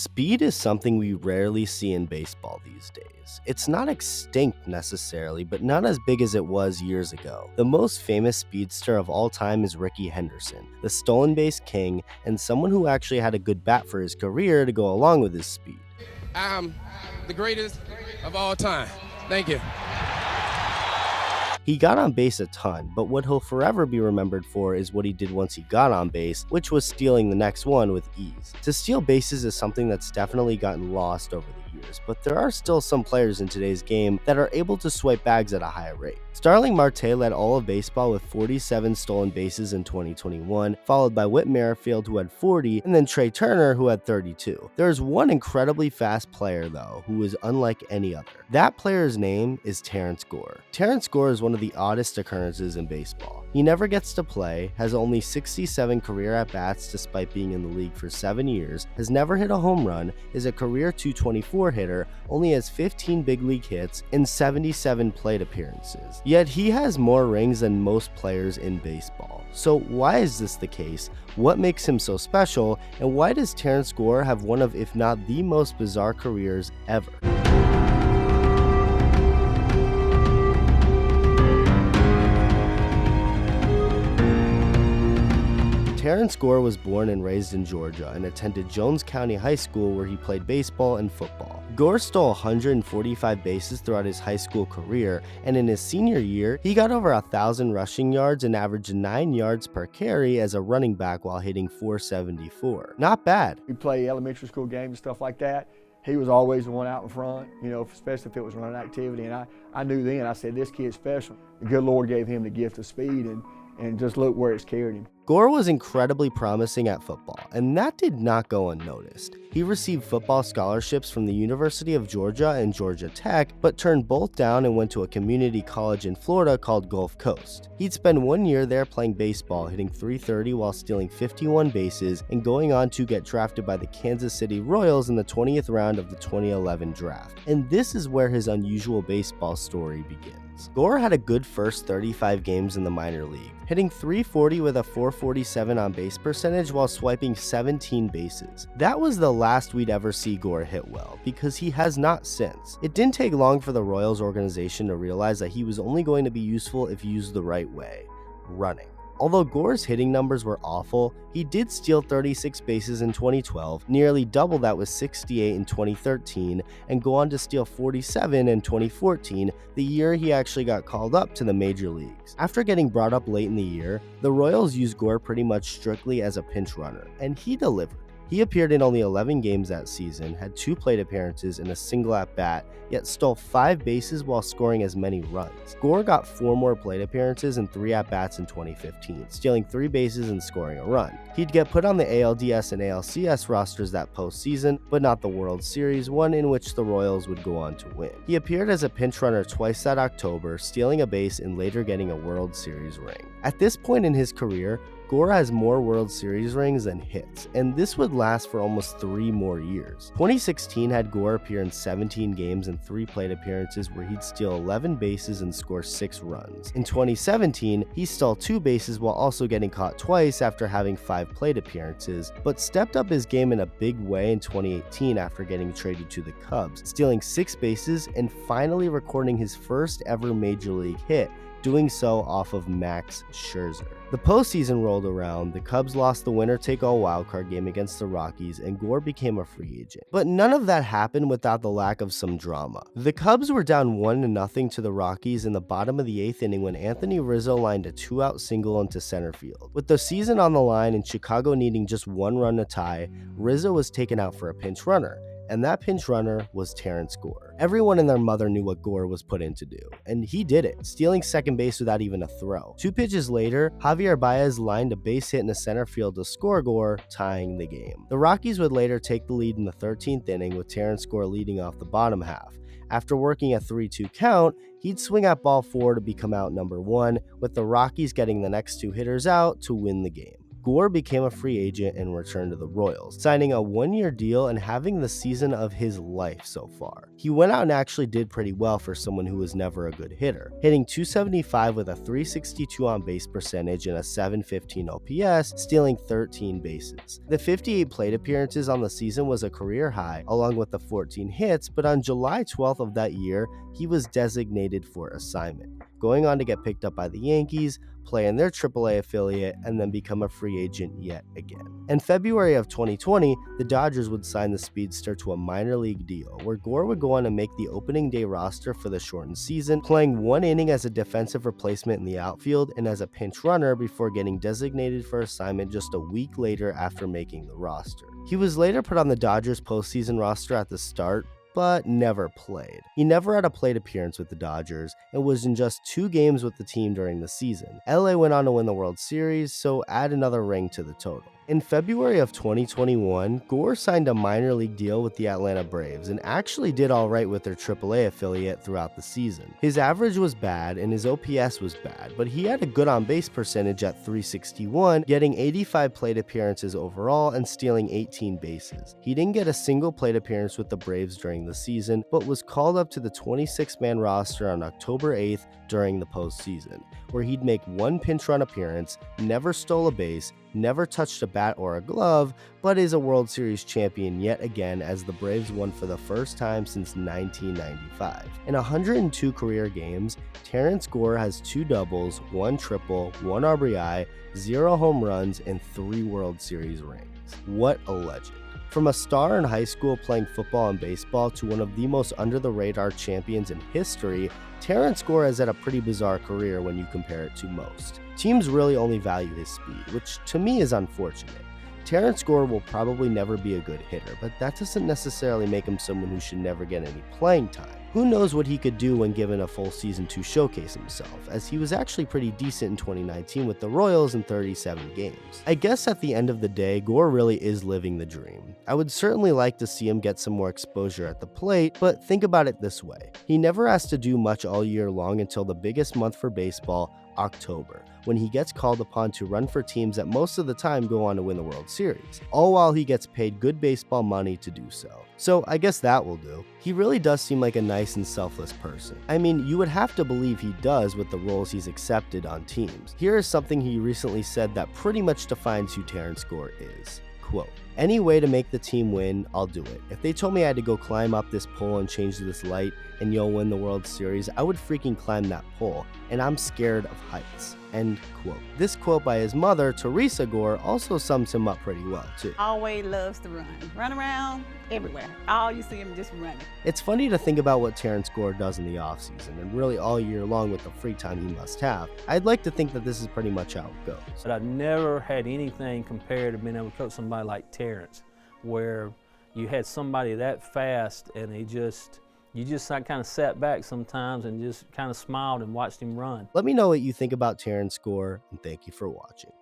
Speed is something we rarely see in baseball these days. It's not extinct necessarily, but not as big as it was years ago. The most famous speedster of all time is Ricky Henderson, the stolen base king, and someone who actually had a good bat for his career to go along with his speed. I'm the greatest of all time. Thank you. He got on base a ton, but what he'll forever be remembered for is what he did once he got on base, which was stealing the next one with ease. To steal bases is something that's definitely gotten lost over the years, but there are still some players in today's game that are able to swipe bags at a high rate. Starling Marte led all of baseball with 47 stolen bases in 2021, followed by Whit Merrifield who had 40, and then Trey Turner who had 32. There is one incredibly fast player though who is unlike any other. That player's name is Terrance Gore. Terrance Gore is one of the oddest occurrences in baseball. He never gets to play, has only 67 career at-bats despite being in the league for 7 years, has never hit a home run, is a career .224 hitter, only has 15 big league hits, and 77 plate appearances. Yet he has more rings than most players in baseball. So why is this the case? What makes him so special? And why does Terrance Gore have one of, if not the most bizarre careers ever? Terrance Gore was born and raised in Georgia and attended Jones County High School where he played baseball and football. Gore stole 145 bases throughout his high school career, and in his senior year, he got over 1,000 rushing yards and averaged 9 yards per carry as a running back while hitting .474. Not bad. We play elementary school games and stuff like that. He was always the one out in front, especially if it was running activity, and I knew then, I said, this kid's special. The good Lord gave him the gift of speed, and just look where it's carried him. Gore was incredibly promising at football, and that did not go unnoticed. He received football scholarships from the University of Georgia and Georgia Tech, but turned both down and went to a community college in Florida called Gulf Coast. He'd spend 1 year there playing baseball, hitting .330 while stealing 51 bases, and going on to get drafted by the Kansas City Royals in the 20th round of the 2011 draft. And this is where his unusual baseball story begins. Gore had a good first 35 games in the minor league, hitting .340 with a .447 on base percentage while swiping 17 bases. That was the last we'd ever see Gore hit well, because he has not since. It didn't take long for the Royals organization to realize that he was only going to be useful if used the right way: running. Although Gore's hitting numbers were awful, he did steal 36 bases in 2012, nearly double that with 68 in 2013, and go on to steal 47 in 2014, the year he actually got called up to the major leagues. After getting brought up late in the year, the Royals used Gore pretty much strictly as a pinch runner, and he delivered. He appeared in only 11 games that season, had 2 plate appearances and a single at-bat, yet stole 5 bases while scoring as many runs. Gore got 4 more plate appearances and 3 at-bats in 2015, stealing 3 bases and scoring a run. He'd get put on the ALDS and ALCS rosters that postseason, but not the World Series, one in which the Royals would go on to win. He appeared as a pinch runner twice that October, stealing a base and later getting a World Series ring. At this point in his career, Gore has more World Series rings than hits, and this would last for almost 3 more years. 2016 had Gore appear in 17 games and 3 plate appearances where he'd steal 11 bases and score 6 runs. In 2017, he stole 2 bases while also getting caught twice after having 5 plate appearances, but stepped up his game in a big way in 2018 after getting traded to the Cubs, stealing 6 bases and finally recording his first ever major league hit, doing so off of Max Scherzer. The postseason rolled around, the Cubs lost the winner-take-all wildcard game against the Rockies, and Gore became a free agent. But none of that happened without the lack of some drama. The Cubs were down 1-0 to the Rockies in the bottom of the 8th inning when Anthony Rizzo lined a 2-out single into center field. With the season on the line and Chicago needing just 1 run to tie, Rizzo was taken out for a pinch runner. And that pinch runner was Terrance Gore. Everyone and their mother knew what Gore was put in to do, and he did it, stealing second base without even a throw. 2 pitches later, Javier Baez lined a base hit in the center field to score Gore, tying the game. The Rockies would later take the lead in the 13th inning with Terrance Gore leading off the bottom half. After working a 3-2 count, he'd swing at ball 4 to become out number 1, with the Rockies getting the next 2 hitters out to win the game. Gore became a free agent and returned to the Royals, signing a one-year deal and having the season of his life so far. He went out and actually did pretty well for someone who was never a good hitter, hitting .275 with a .362 on-base percentage and a .715 OPS, stealing 13 bases. The 58 plate appearances on the season was a career high, along with the 14 hits, but on July 12th of that year, he was designated for assignment, going on to get picked up by the Yankees, play in their AAA affiliate, and then become a free agent yet again. In February of 2020, the Dodgers would sign the speedster to a minor league deal, where Gore would go on to make the opening day roster for the shortened season, playing one inning as a defensive replacement in the outfield and as a pinch runner before getting designated for assignment just a week later after making the roster. He was later put on the Dodgers postseason roster at the start, but never played. He never had a plate appearance with the Dodgers and was in just 2 games with the team during the season. LA went on to win the World Series, so add another ring to the total. In February of 2021, Gore signed a minor league deal with the Atlanta Braves and actually did alright with their AAA affiliate throughout the season. His average was bad and his OPS was bad, but he had a good on-base percentage at .361, getting 85 plate appearances overall and stealing 18 bases. He didn't get a single plate appearance with the Braves during the season, but was called up to the 26-man roster on October 8th during the postseason, where he'd make one pinch run appearance, never stole a base, never touched a bat or a glove, but is a World Series champion yet again as the Braves won for the first time since 1995. In 102 career games, Terrance Gore has 2 doubles, 1 triple, 1 RBI, 0 home runs, and 3 World Series rings. What a legend. From a star in high school playing football and baseball to one of the most under-the-radar champions in history, Terrance Gore has had a pretty bizarre career when you compare it to most. Teams really only value his speed, which to me is unfortunate. Terrance Gore will probably never be a good hitter, but that doesn't necessarily make him someone who should never get any playing time. Who knows what he could do when given a full season to showcase himself, as he was actually pretty decent in 2019 with the Royals in 37 games. I guess at the end of the day, Gore really is living the dream. I would certainly like to see him get some more exposure at the plate, but think about it this way. He never has to do much all year long until the biggest month for baseball, October, when he gets called upon to run for teams that most of the time go on to win the World Series, all while he gets paid good baseball money to do so. So I guess that will do. He really does seem like a nice and selfless person. I mean, you would have to believe he does with the roles he's accepted on teams. Here is something he recently said that pretty much defines who Terrance Gore is. Quote, "Any way to make the team win, I'll do it. If they told me I had to go climb up this pole and change this light and you'll win the World Series, I would freaking climb that pole, and I'm scared of heights." End quote. This quote by his mother, Terrance Gore, also sums him up pretty well too. Always loves to run around everywhere. All you see him just running. It's funny to think about what Terrance Gore does in the offseason and really all year long with the free time he must have. I'd like to think that this is pretty much how it goes. But I've never had anything compared to being able to coach somebody like Terrance, where you had somebody that fast and you just kind of sat back sometimes and just kind of smiled and watched him run. Let me know what you think about Terrance Gore, and thank you for watching.